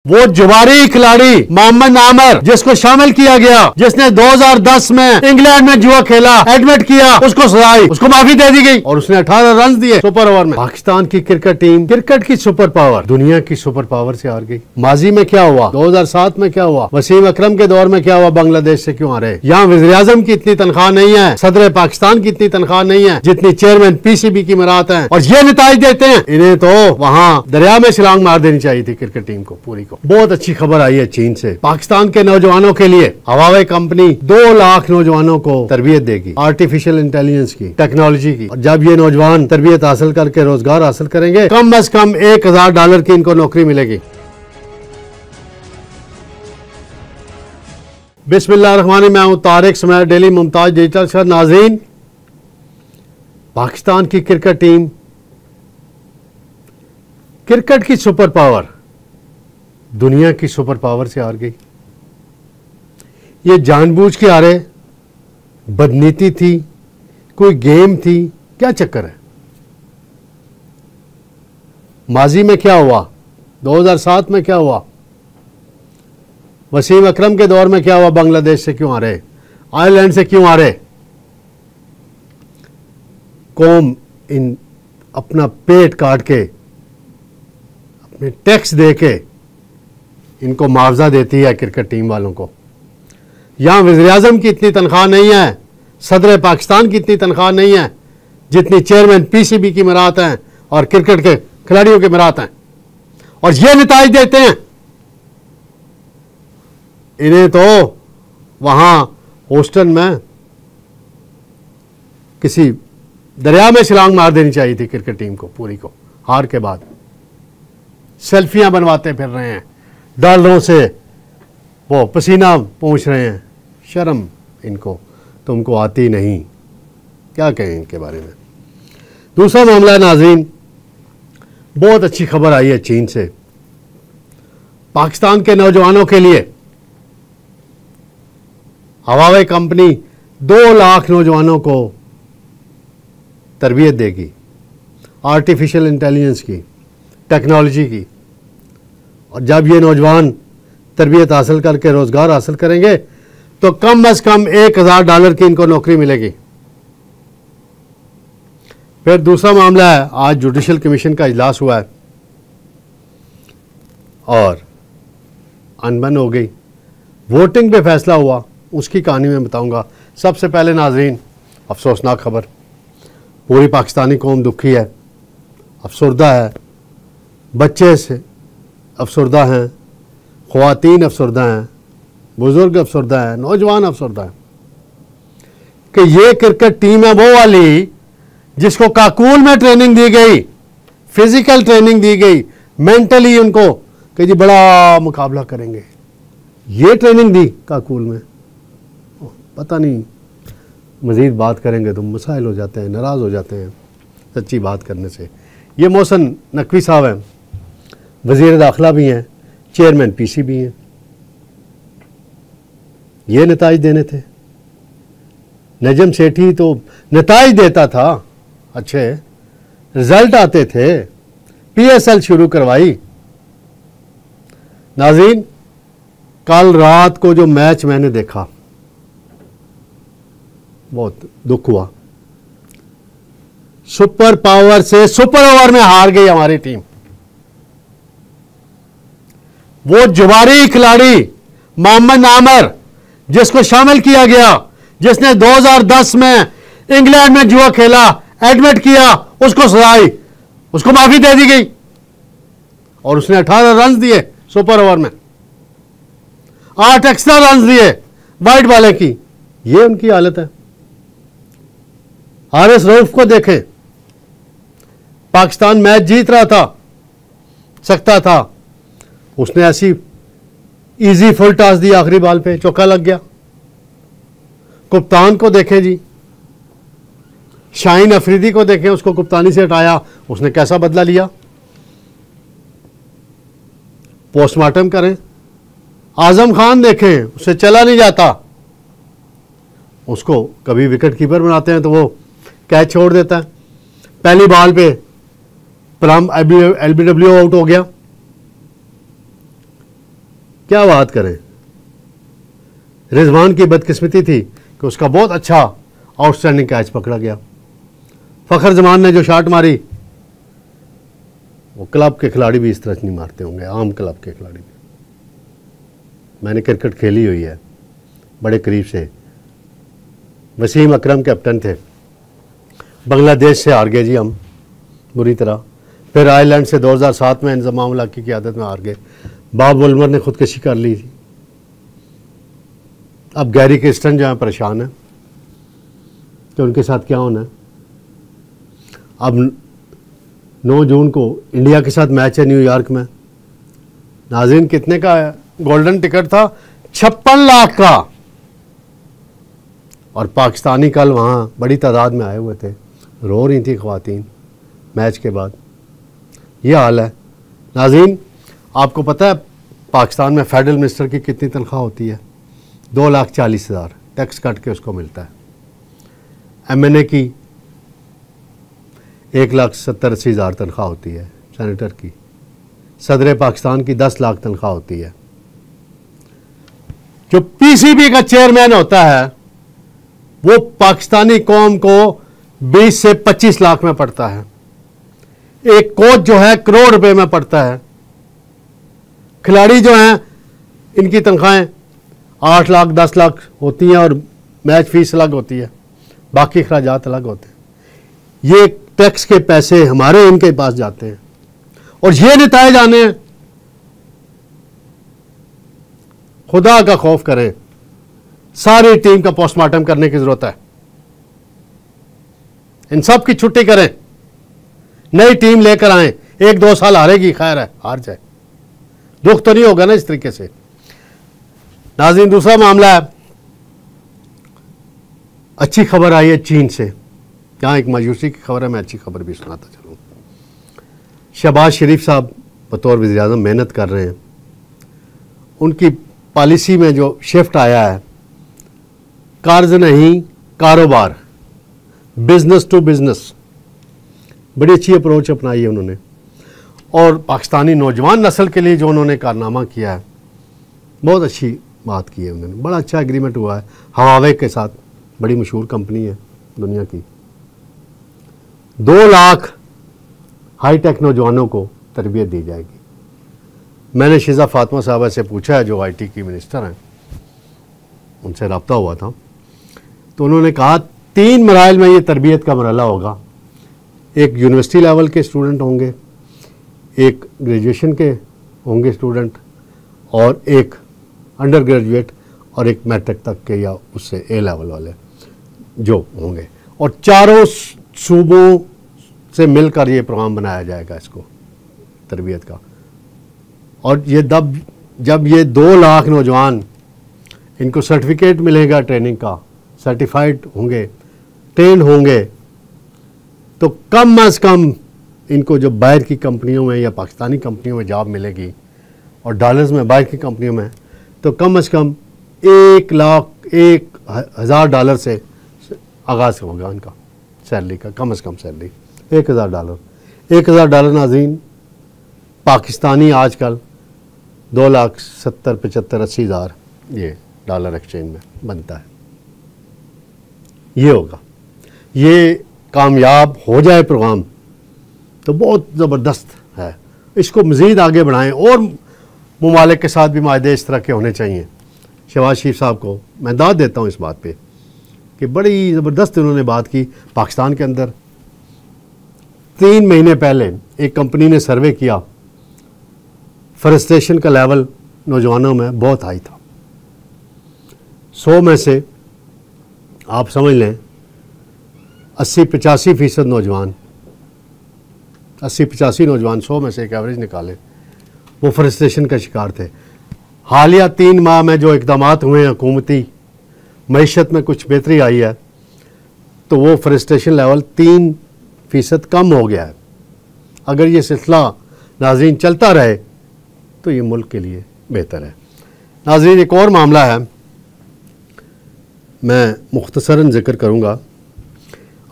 वो जुबारी खिलाड़ी मोहम्मद आमिर जिसको शामिल किया गया, जिसने 2010 में इंग्लैंड में जुआ खेला, एडमिट किया, उसको सजाई, उसको माफी दे दी गई और उसने 18 रन दिए सुपर ओवर में। पाकिस्तान की क्रिकेट टीम क्रिकेट की सुपर पावर दुनिया की सुपर पावर से हार गई। माजी में क्या हुआ, 2007 में क्या हुआ, वसीम अकरम के दौर में क्या हुआ, बांग्लादेश से क्यों आ रहे। यहाँ वज़ीर आज़म की इतनी तनख्वाह नहीं है, सदर पाकिस्तान की इतनी तनख्वाह नहीं है जितनी चेयरमैन पीसीबी की मरात है, और ये नताइज देते हैं। इन्हें तो वहाँ दरिया में छलांग मार देनी चाहिए थी क्रिकेट टीम को पूरी को। बहुत अच्छी खबर आई है चीन से। पाकिस्तान के नौजवानों के लिए हवावे कंपनी 2 लाख नौजवानों को तरबियत देगी, आर्टिफिशियल इंटेलिजेंस की, टेक्नोलॉजी की। और जब ये नौजवान तरबियत हासिल करके रोजगार हासिल करेंगे, कम अज कम $1000 की इनको नौकरी मिलेगी। बिस्मिल्लाहिर्रहमानिर्रहीम। मैं हूं तारिक समय डेली मुमताज डिजिटल शहर। नाज़रीन, पाकिस्तान की क्रिकेट टीम क्रिकेट की सुपर पावर दुनिया की सुपर पावर से हार गई। ये जानबूझ के हारे, बदनीति थी, कोई गेम थी, क्या चक्कर है। माजी में क्या हुआ, 2007 में क्या हुआ, वसीम अकरम के दौर में क्या हुआ, बांग्लादेश से क्यों आ रहे, आयरलैंड से क्यों आ रहे। कौम इन अपना पेट काट के, अपने टैक्स दे के इनको मुआवजा देती है क्रिकेट टीम वालों को। यहाँ वज़ीर आज़म की इतनी तनख्वाह नहीं है, सदर पाकिस्तान की इतनी तनख्वाह नहीं है जितनी चेयरमैन पीसीबी की मरात हैं और क्रिकेट के खिलाड़ियों की मरात हैं, और ये नताइज देते हैं। इन्हें तो वहाँ होस्टन में किसी दरिया में छलांग मार देनी चाहिए थी क्रिकेट टीम को पूरी को। हार के बाद सेल्फियां बनवाते फिर रहे हैं, डॉलरों से वो पसीना पहुँच रहे हैं। शर्म इनको, तुमको आती नहीं। क्या कहें इनके बारे में। दूसरा मामला है नाज़रीन, बहुत अच्छी खबर आई है चीन से। पाकिस्तान के नौजवानों के लिए हवावे कंपनी 2 लाख नौजवानों को तरबियत देगी, आर्टिफिशियल इंटेलिजेंस की, टेक्नोलॉजी की। और जब ये नौजवान तरबियत हासिल करके रोजगार हासिल करेंगे, तो कम अज कम $1000 की इनको नौकरी मिलेगी। फिर दूसरा मामला है, आज जुडिशल कमीशन का इजलास हुआ है और अनबन हो गई, वोटिंग पे फैसला हुआ। उसकी कहानी मैं बताऊंगा। सबसे पहले नाजरीन, अफसोसनाक खबर, पूरी पाकिस्तानी कौम दुखी है, अफसरदा है, बच्चे से अफसरदा हैं, ख़वातीन अफसरदा हैं, बुज़ुर्ग अफसरदा हैं, नौजवान अफसरदा हैं कि ये क्रिकेट टीम है वो वाली जिसको काकूल में ट्रेनिंग दी गई, फिजिकल ट्रेनिंग दी गई, मेंटली उनको कि जी बड़ा मुकाबला करेंगे, ये ट्रेनिंग दी काकूल में। पता नहीं, मज़ीद बात करेंगे तो मसाइल हो जाते हैं, नाराज़ हो जाते हैं सच्ची बात करने से। ये मोहसिन नकवी साहब हैं, वज़ीर दाखिला भी हैं, चेयरमैन पीसीबी हैं। ये नताइज देने थे। नजम सेठी तो नताइज देता था, अच्छे रिजल्ट आते थे, पीएसएल शुरू करवाई। नाज़रीन, कल रात को जो मैच मैंने देखा, बहुत दुख हुआ। सुपर पावर से सुपर ओवर में हार गई हमारी टीम। वो जुबारी खिलाड़ी मोहम्मद आमिर जिसको शामिल किया गया, जिसने 2010 में इंग्लैंड में जुआ खेला, एडमिट किया, उसको सजाई, उसको माफी दे दी गई और उसने 18 रन दिए सुपर ओवर में, 8 एक्स्ट्रा रन दिए वाइट वाले की। ये उनकी हालत है। हारिस रऊफ को देखें, पाकिस्तान मैच जीत रहा था, सकता था, उसने ऐसी इजी फुल टॉस दी, आखिरी बॉल पे चौका लग गया। कप्तान को देखें जी, शाहीन अफरीदी को देखें, उसको कप्तानी से हटाया, उसने कैसा बदला लिया। पोस्टमार्टम करें। आजम खान देखें, उससे चला नहीं जाता, उसको कभी विकेट कीपर बनाते हैं तो वो कैच छोड़ देता है। पहली बॉल पे, एलबीडब्ल्यू आउट हो गया। क्या बात करें, रिजवान की बदकिस्मती थी कि उसका बहुत अच्छा आउटस्टैंडिंग कैच पकड़ा गया। फ़खर जमान ने जो शॉट मारी, वो क्लब के खिलाड़ी भी इस तरह नहीं मारते होंगे, आम क्लब के खिलाड़ी भी। मैंने क्रिकेट खेली हुई है बड़े करीब से। वसीम अकरम कैप्टन थे, बांग्लादेश से हार गए जी हम बुरी तरह। फिर आयरलैंड से 2007 में इंजमाम उल हक की क़यादत में हार गए। बॉब वुलमर ने खुदकशी कर ली थी। अब गैरी क्रिस्टन जो है परेशान है कि उनके साथ क्या होना है। अब 9 जून को इंडिया के साथ मैच है न्यूयॉर्क में। नाज़रीन कितने का है? गोल्डन टिकट था 56 लाख का, और पाकिस्तानी कल वहाँ बड़ी तादाद में आए हुए थे, रो रही थी ख़वातीन मैच के बाद। ये हाल है नाज़रीन। आपको पता है पाकिस्तान में फेडरल मिनिस्टर की कितनी तनख्वाह होती है? 2,40,000 टैक्स कट के उसको मिलता है। MNA की 1,70,80,000 तनख्वाह होती है सेनेटर की। सदर पाकिस्तान की 10 लाख तनख्वाह होती है। जो PCB का चेयरमैन होता है वो पाकिस्तानी कौम को 20 से 25 लाख में पड़ता है। एक कोच जो है करोड़ रुपए में पड़ता है। खिलाड़ी जो हैं इनकी तनख्वाहें 8 लाख 10 लाख होती हैं और मैच फीस अलग होती है, बाकी खर्चात अलग होते हैं। ये टैक्स के पैसे हमारे इनके पास जाते हैं और ये निताए जाने हैं। खुदा का खौफ करें, सारी टीम का पोस्टमार्टम करने की जरूरत है। इन सब की छुट्टी करें, नई टीम लेकर आए। 1-2 साल हारेगी, खैर है, हार जाए, दुख तो नहीं होगा ना इस तरीके से। नाज़रीन दूसरा मामला है, अच्छी खबर आई है चीन से। यहाँ एक मायूसी की खबर है, मैं अच्छी खबर भी सुनाता चलूँ। शहबाज शरीफ साहब बतौर वज़ीर-ए-आज़म मेहनत कर रहे हैं। उनकी पॉलिसी में जो शिफ्ट आया है, कर्ज नहीं कारोबार, बिजनेस टू बिजनेस, बड़ी अच्छी अप्रोच अपनाई है उन्होंने। और पाकिस्तानी नौजवान नस्ल के लिए जो उन्होंने कारनामा किया है, बहुत अच्छी बात की है उन्होंने। बड़ा अच्छा एग्रीमेंट हुआ है हवावे के साथ, बड़ी मशहूर कंपनी है दुनिया की। 2 लाख हाईटेक नौजवानों को तरबियत दी जाएगी। मैंने शिजा फातिमा साहबा से पूछा है, जो IT की मिनिस्टर हैं, उनसे रब्ता हुआ था, तो उन्होंने कहा 3 मराइल में ये तरबियत का मरहला होगा। एक यूनिवर्सिटी लेवल के स्टूडेंट होंगे, एक ग्रेजुएशन के होंगे स्टूडेंट, और एक अंडर ग्रेजुएट, और एक मैट्रिक तक के या उससे A लेवल वाले जो होंगे। और चारों सूबों से मिलकर ये प्रोग्राम बनाया जाएगा इसको तरबियत का। और ये जब ये 2 लाख नौजवान, इनको सर्टिफिकेट मिलेगा ट्रेनिंग का, सर्टिफाइड होंगे, ट्रेन होंगे, तो कम अज़ कम इनको जो बाहर की कंपनियों में या पाकिस्तानी कंपनियों में जॉब मिलेगी, और डॉलर्स में बाहर की कंपनियों में, तो कम अज़ कम $1,01,000 से आगाज़ होगा उनका सैलरी का, कम अज़ कम सैलरी $1,000। $1,000 नाज़रीन पाकिस्तानी आजकल 2,70,75,80,000 ये डॉलर एक्सचेंज में बनता है। ये होगा, ये कामयाब हो जाए प्रोग्राम तो बहुत ज़बरदस्त है। इसको मज़ीद आगे बढ़ाएं और मुमालिक के साथ भी माहदे इस तरह के होने चाहिए। शहबाज शरीफ साहब को मैं दाद देता हूँ इस बात पे कि बड़ी ज़बरदस्त उन्होंने बात की। पाकिस्तान के अंदर 3 महीने पहले एक कंपनी ने सर्वे किया, फ्रस्ट्रेशन का लेवल नौजवानों में बहुत हाई था। 100 में से आप समझ लें 80-85% नौजवान, 80-85 नौजवान, 100 में से एक एवरेज निकालें, वो फ्रस्ट्रेशन का शिकार थे। हालिया 3 माह में जो इक़दामात हुए हैं हुकूमती, मईशत में कुछ बेहतरी आई है, तो वो फ्रस्ट्रेशन लेवल 3% कम हो गया है। अगर ये सिलसिला नाज़रीन चलता रहे तो ये मुल्क के लिए बेहतर है। नाज़रीन एक और मामला है, मैं मुख्तसरन ज़िक्र करूँगा।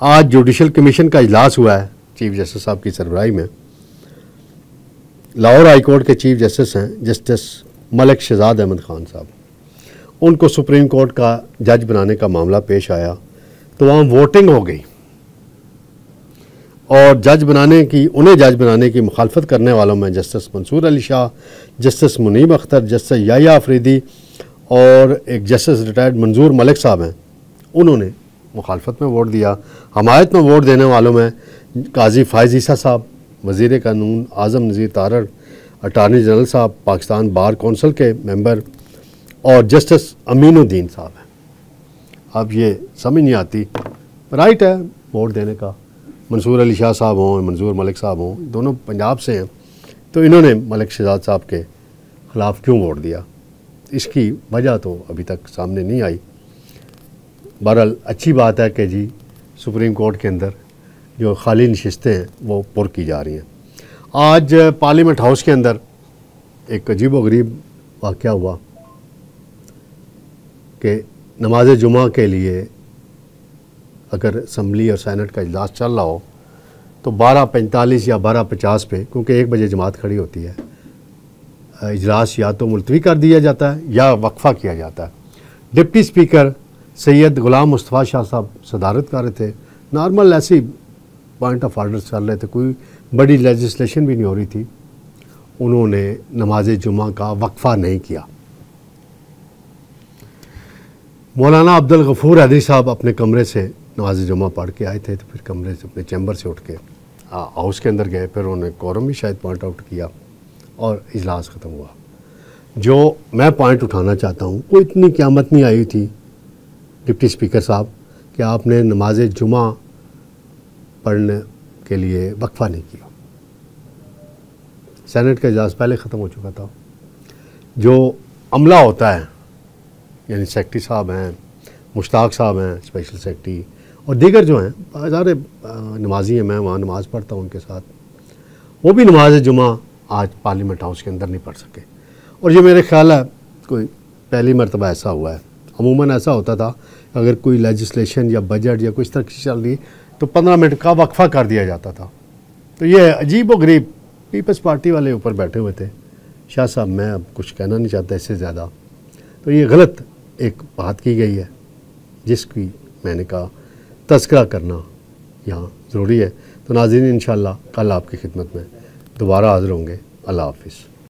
आज जुडिशल कमीशन का इजलास हुआ है चीफ जस्टिस साहब की सरबराही में। लाहौर हाई कोर्ट के चीफ जस्टिस हैं जस्टिस मलिक शहजाद अहमद ख़ान साहब, उनको सुप्रीम कोर्ट का जज बनाने का मामला पेश आया तो वहाँ वोटिंग हो गई और उन्हें जज बनाने की मुखालफत करने वालों में justice Mansoor Ali Shah, justice Munib Akhtar, justice Yahya Afridi और एक जस्टिस रिटायर्ड मंजूर मलिक साहब हैं, उन्होंने मुखालफत में वोट दिया। हमायत में वोट देने वालों में काजी फ़ाइज़ ईसा साहब, वज़ीर कानून आज़म नज़ीर तारड़, अटारनी जनरल साहब, पाकिस्तान बार कौंसिल के मेंबर और जस्टिस अमीनुद्दीन साहब हैं। अब ये समझ नहीं आती, राइट है वोट देने का, मंसूर अली शाह साहब हों, मंजूर मलिक साहब हों, दोनों पंजाब से हैं, तो इन्होंने मलिक शहजाद साहब के ख़िलाफ़ क्यों वोट दिया, इसकी वजह तो अभी तक सामने नहीं आई। बहरहाल अच्छी बात है कि जी सुप्रीम कोर्ट के अंदर जो खाली नशिस्तें हैं वो पुर की जा रही हैं। आज पार्लियामेंट हाउस के अंदर एक अजीब व गरीब वाक़या हुआ कि नमाज जुमा के लिए अगर असम्बली और सैनेट का इजलास चल रहा हो तो 12:45 या 12:50 पे, क्योंकि 1 बजे जमात खड़ी होती है, इजलास या तो मुलतवी कर दिया जाता है या वक्फ़ा किया जाता है। डिप्टी स्पीकर सैयद गुलाम मुस्तफ़ा शाह साहब सदारत कर रहे थे, नॉर्मल ऐसी पॉइंट ऑफ आर्डर चल रहे थे, कोई बड़ी लेजिस्लेशन भी नहीं हो रही थी। उन्होंने नमाज जुमा का वक्फ़ा नहीं किया। मौलाना अब्दुल गफूर हैदरी साहब अपने कमरे से नमाज जुमा पढ़ के आए थे, तो फिर कमरे से अपने चैम्बर से उठ के हाउस के अंदर गए, फिर उन्होंने कोरम भी शायद पॉइंट आउट किया और इजलास ख़त्म हुआ। जो मैं पॉइंट उठाना चाहता हूँ, कोई इतनी क़यामत नहीं आई थी डिप्टी स्पीकर साहब कि आपने नमाज जुमा पढ़ने के लिए वक्फ़ा नहीं किया। सेनेट का इजलास पहले ख़त्म हो चुका था। जो अमला होता है, यानी सेक्रेटरी साहब हैं, मुश्ताक साहब हैं स्पेशल सेक्रेटरी, और दीगर जो हैं सारे नमाजी हैं, मैं वहाँ नमाज़ पढ़ता हूँ उनके साथ, वो भी नमाज जुमा आज पार्लियामेंट हाउस के अंदर नहीं पढ़ सके। और ये मेरे ख्याल है कोई पहली मरतबा ऐसा हुआ है। अमूमन ऐसा होता था अगर कोई लेजिस्लेशन या बजट या कुछ तरह की चल रही तो 15 मिनट का वक्फ़ा कर दिया जाता था। तो ये अजीब व गरीब पीपल्स पार्टी वाले ऊपर बैठे हुए थे। शाह साहब, मैं अब कुछ कहना नहीं चाहता इससे ज़्यादा, तो ये गलत एक बात की गई है जिसकी मैंने कहा तज़किरा करना यहाँ ज़रूरी है। तो नाज़रीन, इंशाअल्लाह कल आपकी खिदमत में दोबारा हाज़िर होंगे। अल्लाह हाफ़िज़।